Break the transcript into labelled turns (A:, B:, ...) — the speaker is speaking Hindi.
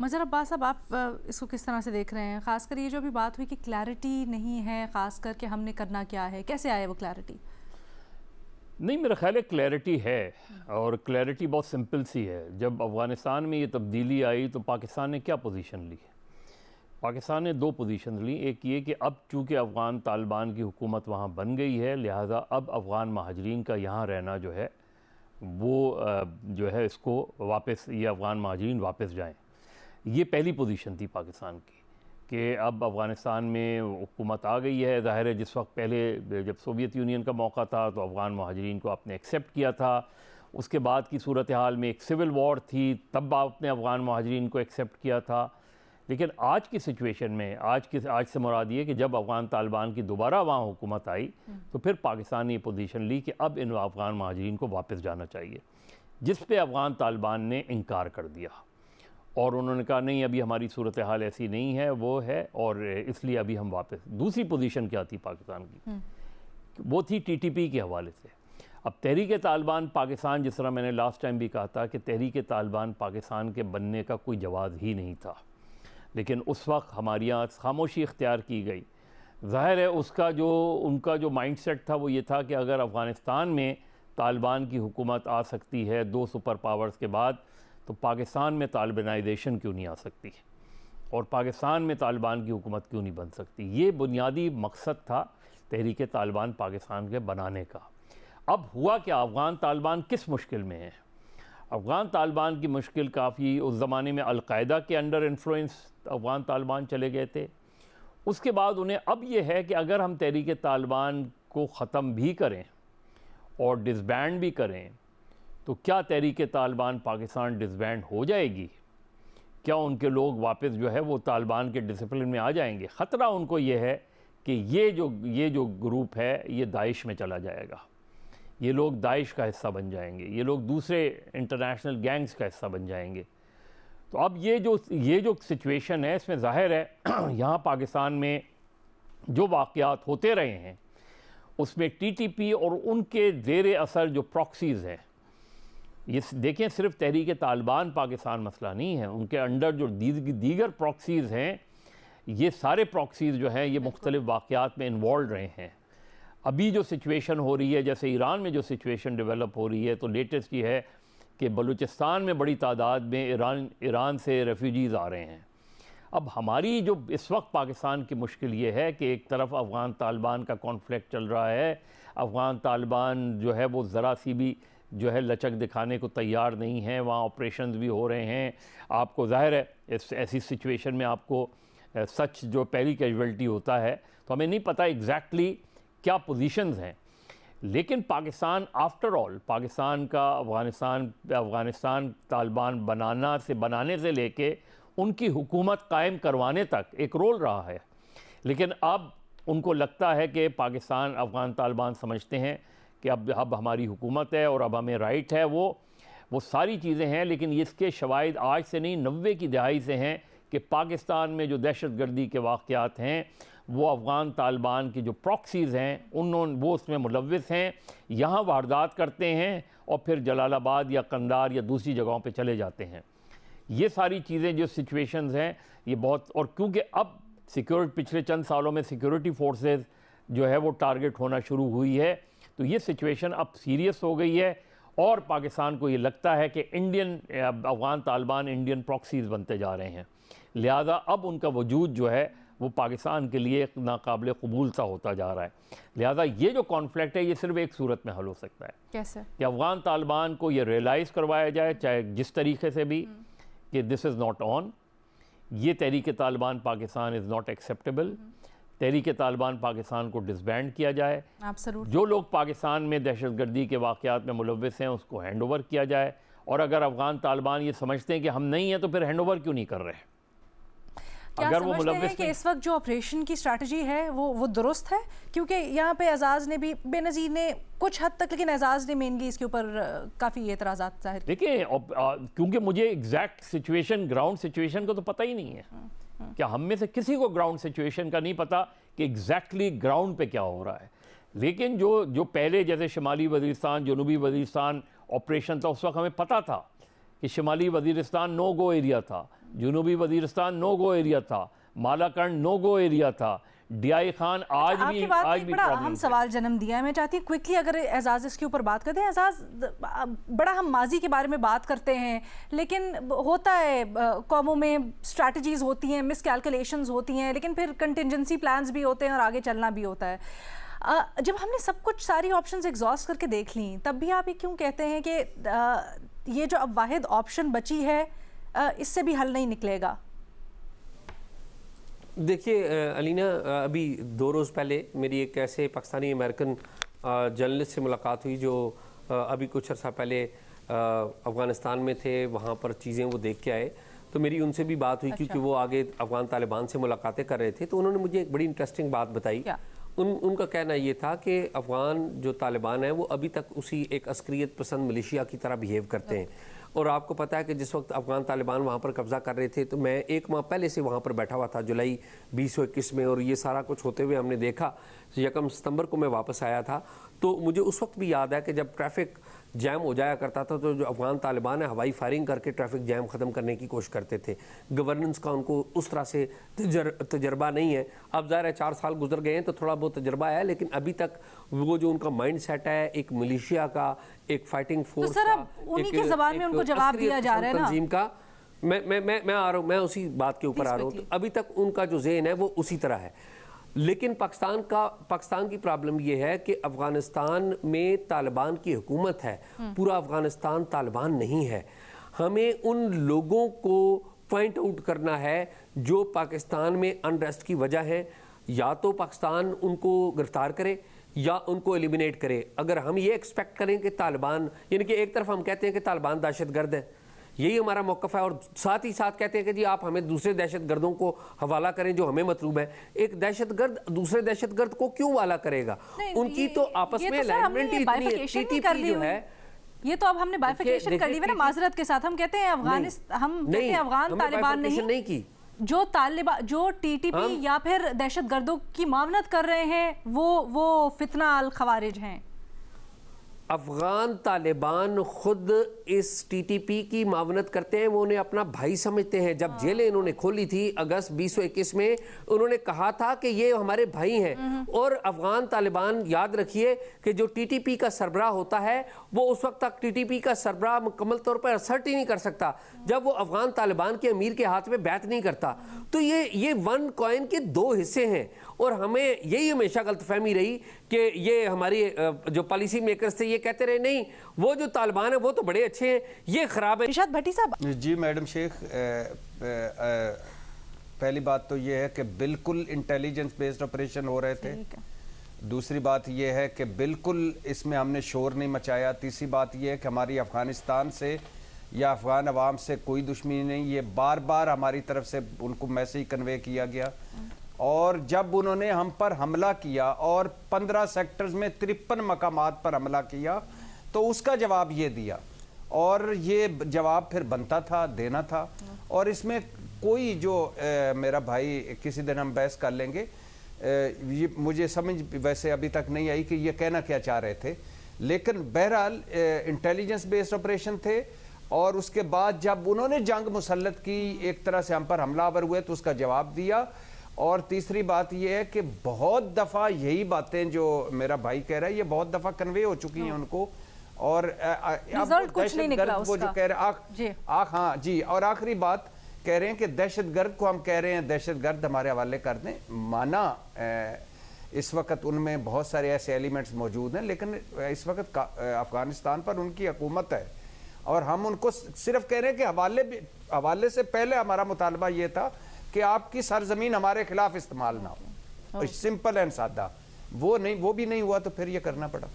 A: मज़हर अब्बास साहब, आप इसको किस तरह से देख रहे हैं? ख़ासकर ये जो अभी बात हुई कि क्लैरिटी नहीं है, ख़ासकर कि हमने करना क्या है, कैसे आए वो क्लैरिटी?
B: नहीं, मेरा ख्याल है क्लैरिटी है, और क्लैरिटी बहुत सिंपल सी है। जब अफ़गानिस्तान में ये तब्दीली आई तो पाकिस्तान ने क्या पोजीशन ली? पाकिस्तान ने दो पोजीशन ली। एक ये कि अब चूँकि अफ़गान तालिबान की हुकूमत वहाँ बन गई है, लिहाजा अब अफ़गान महाजरीन का यहाँ रहना जो है वो जो है इसको वापस, ये अफ़गान महाजरीन वापस जाएँ। ये पहली पोजीशन थी पाकिस्तान की कि अब अफ़गानिस्तान में हुकूमत आ गई है। ज़ाहिर है जिस वक्त पहले जब सोवियत यूनियन का मौका था तो अफ़गान महाजरीन को आपने एक्सेप्ट किया था। उसके बाद की सूरत हाल में एक सिविल वॉर थी, तब आपने अफ़गान महाजरीन को एक्सेप्ट किया था। लेकिन आज की सिचुएशन में, आज से मुराद ये कि जब अफ़गान तालिबान की दोबारा वहाँ हुकूमत आई तो फिर पाकिस्तान ने ये पोजीशन ली कि अब इन अफ़गान महाजरीन को वापस जाना चाहिए, जिस पे अफ़गान तालिबान ने इनकार कर दिया और उन्होंने कहा नहीं, अभी हमारी सूरत हाल ऐसी नहीं है, वो है, और इसलिए अभी हम वापस। दूसरी पोजीशन क्या थी पाकिस्तान की? वो थी टीटीपी के हवाले से। अब तहरीक तालिबान पाकिस्तान, जिस तरह मैंने लास्ट टाइम भी कहा था कि तहरीक तालिबान पाकिस्तान के बनने का कोई जवाज़ ही नहीं था, लेकिन उस वक्त हमारे यहाँ खामोशी इख्तियार की गई। ज़ाहिर है उनका जो माइंडसेट था वो ये था कि अगर अफ़गानिस्तान में तालिबान की हुकूमत आ सकती है दो सुपर पावर्स के बाद, तो पाकिस्तान में तालिबानाइजेशन क्यों नहीं आ सकती, और पाकिस्तान में तालिबान की हुकूमत क्यों नहीं बन सकती। ये बुनियादी मकसद था तहरीक तालिबान पाकिस्तान के बनाने का। अब हुआ क्या, अफ़गान तालिबान किस मुश्किल में है? अफ़गान तालिबान की मुश्किल काफ़ी, उस ज़माने में अलकायदा के अंडर इन्फ्लुएंस अफ़गान तालिबान चले गए थे। उसके बाद उन्हें अब ये है कि अगर हम तहरीक तालिबान को ख़त्म भी करें और डिसबैंड भी करें तो क्या तहरीक तालिबान पाकिस्तान डिसबैंड हो जाएगी? क्या उनके लोग वापस जो है वो तालिबान के डिसिप्लिन में आ जाएंगे? ख़तरा उनको ये है कि ये जो ग्रुप है ये दाइश में चला जाएगा, ये लोग दाइश का हिस्सा बन जाएंगे, ये लोग दूसरे इंटरनेशनल गैंग्स का हिस्सा बन जाएंगे। तो अब ये जो सिचुएशन है, इसमें ज़ाहिर है यहाँ पाकिस्तान में जो वाक़यात होते रहे हैं उसमें टीटीपी और उनके ज़ेर असर जो प्रॉक्सीज़ हैं, ये देखें, सिर्फ तहरीक तालिबान पाकिस्तान मसला नहीं है, उनके अंडर जो दीगर प्रॉक्सीज़ हैं, ये सारे प्रॉक्सीज़ जो हैं ये मुख्तलिफ़ वाक़यात में इन्वॉल्व रहे हैं। अभी जो सिचुएशन हो रही है, जैसे ईरान में जो सिचुएशन डेवलप हो रही है, तो लेटेस्ट ये है कि बलूचिस्तान में बड़ी तादाद में ईरान से रेफ्यूजीज़ आ रहे हैं। अब हमारी जो इस वक्त पाकिस्तान की मुश्किल ये है कि एक तरफ अफ़गान तालिबान का कॉन्फ्लिक्ट चल रहा है, अफ़गान तालिबान जो है वो ज़रा सी भी जो है लचक दिखाने को तैयार नहीं है, वहाँ ऑपरेशंस भी हो रहे हैं। आपको ज़ाहिर है इस ऐसी सिचुएशन में आपको सच जो पहली कैजुअल्टी होता है, तो हमें नहीं पता एग्जैक्टली क्या पोजीशंस हैं। लेकिन पाकिस्तान आफ्टर ऑल, पाकिस्तान का अफ़गानिस्तान तालिबान बनाने से लेके उनकी हुकूमत कायम करवाने तक एक रोल रहा है। लेकिन अब उनको लगता है कि पाकिस्तान अफ़गान तालिबान समझते हैं कि अब हमारी हुकूमत है और अब हमें राइट है, वो सारी चीज़ें हैं। लेकिन इसके शवाहिद आज से नहीं, 90 की दहाई से हैं कि पाकिस्तान में जो दहशत गर्दी के वाक़यात हैं वो अफ़गान तालिबान की जो प्रॉक्सीज़ हैं वो उसमें मुलव्विस हैं, यहाँ वारदात करते हैं और फिर जलालाबाद या कंधार या दूसरी जगहों पे चले जाते हैं। ये सारी चीज़ें जो सिचुएशंस हैं ये बहुत, और क्योंकि अब पिछले चंद सालों में सिक्योरिटी फोर्सेस जो है वो टारगेट होना शुरू हुई है, तो ये सिचुएशन अब सीरियस हो गई है और पाकिस्तान को ये लगता है कि अफ़गान तालिबान इंडियन प्रॉक्सीज़ बनते जा रहे हैं। लिहाजा अब उनका वजूद जो है वो पाकिस्तान के लिए एक नाकाबिल कबूल सा होता जा रहा है। लिहाजा ये जो कॉन्फ्लिक्ट है ये सिर्फ एक सूरत में हल हो सकता है,
A: कैसे? कि
B: अफ़गान तालिबान को ये रियलाइज़ करवाया जाए, चाहे जिस तरीके से भी, कि दिस इज़ नॉट ऑन, ये Tehreek Taliban Pakistan is not acceptable, Tehreek Taliban Pakistan को डिसबैंड किया जाए, जो लोग पाकिस्तान में दहशत गर्दी के वाक़यात में मुलव्विस हैं उसको हैंड ओवर किया जाए, और अगर अफ़गान तालिबान ये समझते हैं कि हम नहीं हैं तो फिर हैंड ओवर क्यों नहीं कर रहे?
A: अगर वो मुलव्विस कि इस वक्त जो ऑपरेशन की स्ट्रैटेजी है वो दुरुस्त है? क्योंकि यहाँ पे एजाज़ ने भी, बेनज़ीर ने कुछ हद तक, लेकिन एजाज़ ने मेनली इसके ऊपर काफ़ी एतराज़ात जाहिर किए।
B: देखिए, क्योंकि मुझे एग्जैक्ट सिचुएशन, ग्राउंड सिचुएशन का तो पता ही नहीं है। क्या हम में से किसी को ग्राउंड सिचुएशन का नहीं पता कि एग्जैक्टली ग्राउंड पे क्या हो रहा है? लेकिन जो पहले जैसे शुमाली वज़ीरिस्तान, जनूबी वज़ीरिस्तान ऑपरेशन था, उस वक्त हमें पता था कि शुमाली वज़ीरिस्तान नो गो एरिया था, जुनूबी वजीरिस्तान नो गो एरिया था, मालाकंड नो गो एरिया था, डीआई खान आज
A: आपकी
B: भी
A: बात ने
B: आज
A: एक
B: भी
A: बड़ा
B: प्रॉब्लम
A: अहम सवाल जन्म दिया है। मैं चाहती हूँ क्विकली अगर एजाज इसके ऊपर बात करते हैं। एजाज, बड़ा हम माजी के बारे में बात करते हैं, लेकिन होता है कौमों में स्ट्रैटेजीज होती हैं, मिसकैलकुलेशंस होती हैं, लेकिन फिर कंटिजेंसी प्लान्स भी होते हैं और आगे चलना भी होता है। जब हमने सब कुछ सारी ऑप्शंस एग्जॉस्ट करके देख ली, तब भी आप ये क्यों कहते हैं कि ये जो अब वाहिद ऑप्शन बची है इससे भी हल नहीं निकलेगा?
C: देखिए अलीना, अभी 2 रोज़ पहले मेरी एक ऐसे पाकिस्तानी अमेरिकन जर्नलिस्ट से मुलाकात हुई जो अभी कुछ अर्सा पहले अफ़गानिस्तान में थे, वहाँ पर चीज़ें वो देख के आए। तो मेरी उनसे भी बात हुई, क्योंकि वो आगे अफ़गान तालिबान से मुलाकातें कर रहे थे। तो उन्होंने मुझे एक बड़ी इंटरेस्टिंग बात बताई। उनका कहना ये था कि अफ़गान जो तालिबान है वो अभी तक उसी एक अस्करियत पसंद मिलिशिया की तरह बिहेव करते हैं। और आपको पता है कि जिस वक्त अफ़गान तालिबान वहाँ पर कब्ज़ा कर रहे थे, तो मैं 1 माह पहले से वहाँ पर बैठा हुआ था, जुलाई 2021 में, और ये सारा कुछ होते हुए हमने देखा। 1 सितंबर को मैं वापस आया था। तो मुझे उस वक्त भी याद है कि जब ट्रैफिक जैम हो जाया करता था, तो जो अफ़गान तालिबान है हवाई फायरिंग करके ट्रैफिक जैम ख़त्म करने की कोशिश करते थे। गवर्नेंस का उनको उस तरह से तजर्बा नहीं है। अब ज़ाहिर है 4 साल गुजर गए हैं तो थोड़ा बहुत तजर्बा है, लेकिन अभी तक वो जो उनका माइंड सेट है एक मिलिशिया का, एक फाइटिंग फोर्स
A: का, उन्हीं की ज़बान में उनको जवाब दिया जा रहा है ना
C: तंजीम का। मैं आ रहा हूँ, मैं उसी बात के ऊपर आ रहा हूँ। तो अभी तक उनका जो ज़हन है वो उसी तरह है। लेकिन पाकिस्तान की प्रॉब्लम यह है कि अफ़गानिस्तान में तालिबान की हुकूमत है, पूरा अफ़गानिस्तान तालिबान नहीं है। हमें उन लोगों को पॉइंट आउट करना है जो पाकिस्तान में अनरेस्ट की वजह है। या तो पाकिस्तान उनको गिरफ्तार करे या उनको एलिमिनेट करे। अगर हम ये एक्सपेक्ट करें कि तालिबान, यानी कि एक तरफ हम कहते हैं कि तालिबान दहशतगर्द है, यही हमारा मौक़िफ़ है, और साथ ही साथ कहते हैं कि जी आप हमें दूसरे दहशतगर्दों को हवाला करें जो हमें मतलूब है। एक दहशतगर्द दूसरे दहशतगर्द को क्यों हवाला करेगा? उनकी तो आपस में अलाइनमेंट ही इतनी है। टीटीपी जो है,
A: ये तो अब हमने बाइफिकेशन कर ली है ना माजरत के साथ। हम कहते हैं अफगान तालिबान नहीं की, जो टीटीपी या फिर दहशतगर्दों की मावनत कर रहे हैं वो फितना अल खवारिज हैं।
C: अफगान तालिबान खुद इस टीटीपी की मावनत करते हैं, वो उन्हें अपना भाई समझते हैं। जब जेलें इन्होंने खोली थी अगस्त 2021 में, उन्होंने कहा था कि ये हमारे भाई हैं। और अफगान तालिबान, याद रखिए कि जो टीटीपी का सरबराह होता है वो उस वक्त तक टीटीपी का सरबराह मुकम्मल तौर पर असर्ट ही नहीं कर सकता जब वो अफगान तालिबान के अमीर के हाथ में बैत नहीं करता। तो ये वन कॉइन के 2 हिस्से हैं। और हमें यही हमेशा गलतफहमी रही कि ये हमारी जो पॉलिसी मेकर्स थे ये कहते रहे नहीं वो जो तालिबान है वो तो बड़े अच्छे हैं, ये खराब है।
A: इरशाद भट्टी साहब
D: जी। मैडम शेख, पहली बात तो ये है कि बिल्कुल इंटेलिजेंस बेस्ड ऑपरेशन हो रहे थे। दूसरी बात यह है कि बिल्कुल इसमें हमने शोर नहीं मचाया। तीसरी बात यह है कि हमारी अफगानिस्तान से या अफगान अवाम से कोई दुश्मनी नहीं, ये बार बार हमारी तरफ से उनको मैसेज कन्वे किया गया। और जब उन्होंने हम पर हमला किया और 15 सेक्टर्स में 53 मकामात पर हमला किया तो उसका जवाब ये दिया, और ये जवाब फिर बनता था, देना था। और इसमें कोई जो मेरा भाई, किसी दिन हम बहस कर लेंगे, ये मुझे समझ वैसे अभी तक नहीं आई कि ये कहना क्या चाह रहे थे। लेकिन बहरहाल इंटेलिजेंस बेस्ड ऑपरेशन थे। और उसके बाद जब उन्होंने जंग मुसल्लत की, एक तरह से हम पर हमलावर हुए, तो उसका जवाब दिया। और तीसरी बात यह है कि बहुत दफ़ा यही बातें जो मेरा भाई कह रहा है ये बहुत दफ़ा कन्वे हो चुकी हैं उनको। और अब दहशतगर्द वो जो कह रहे हैं, हाँ जी। और आखिरी बात कह रहे हैं कि दहशतगर्द को हम कह रहे हैं दहशतगर्द हमारे हवाले कर दें। माना इस वक्त उनमें बहुत सारे ऐसे एलिमेंट्स मौजूद हैं, लेकिन इस वक्त अफगानिस्तान पर उनकी हुकूमत है और हम उनको सिर्फ कह रहे हैं कि हवाले से पहले हमारा मुतालबा ये था कि आपकी सरजमीन हमारे खिलाफ इस्तेमाल ना हो। सिंपल एंड सादा। वो भी नहीं हुआ तो फिर ये करना पड़ा।